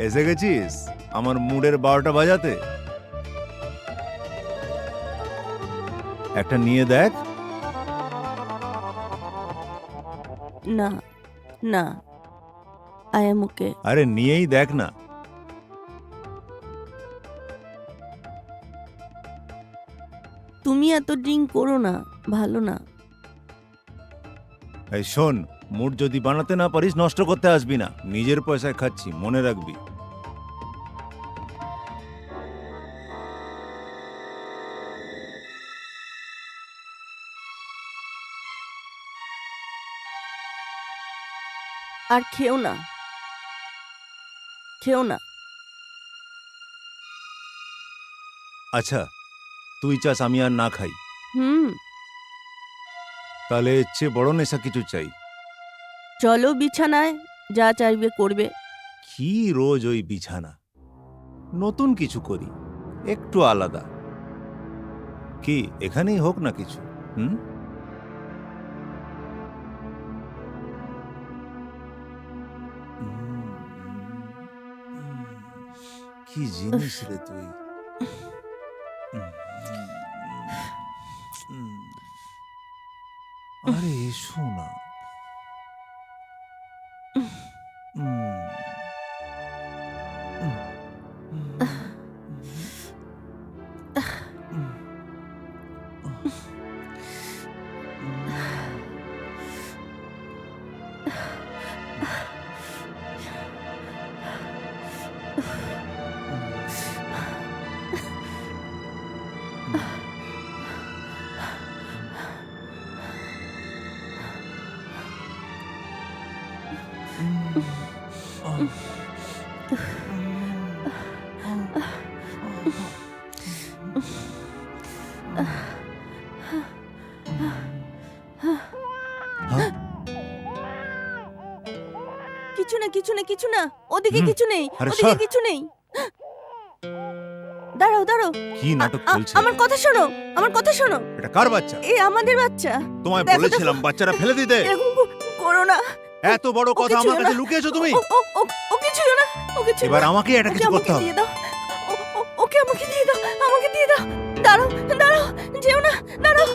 এসে গেছিস আমার মুডের 12টা বাজাতে? একটা নিয়ে দেখ। না না, আই এম ওকে। আরে নিয়েই দেখ না। তুমি এত ড্রিঙ্ক করো না, ভালো না। এই শোন, মুড যদি বানাতে না পারিস নষ্ট করতে আসবি না। নিজের পয়সায় খাচ্ছি, মনে রাখবি। আর খেও না, খেও না। আচ্ছা, তুই চাস আমি আর না খাই? হুম, তাহলে এর চেয়ে বড় নেশা কিছু চাই। চলো বিছানায়, যা চাইবে করবে। কি রোজ ওই বিছানা? নতুন কিছু করি, একটু আলাদা। কি এখানেই হোক না কিছু? হুম, কি জিনিস রে তুই? আরে এসো না। কিছু না, কিছু না, কিছু না, ওদিকে হুম, কিছু নেই, আরে ওদিকে সর। কিছু নেই। দাঁড়াও দাঁড়াও, কি নাটক চলছে? আমার কথা শোনো, আমার কথা শোনো। এটা কার বাচ্চা? এ আমাদের বাচ্চা। তোমায় দেখো, বলেছিলাম বাচ্চাটা ফেলে দিতে। এরকম করো না। এত বড় ও কথা কিছুই আমার না। কাছে লুকিয়েছো তুমি? ও কিছুই না, ও কিছুই এবার না। আমাকে একটা ওকে কিছু আমাকে করতে হবে। দিয়ে দাও। ওকে আমাকে দিয়ে দাও, আমাকে দিয়ে দাও। দাঁড়াও দাঁড়াও, যেও না, দাঁড়াও।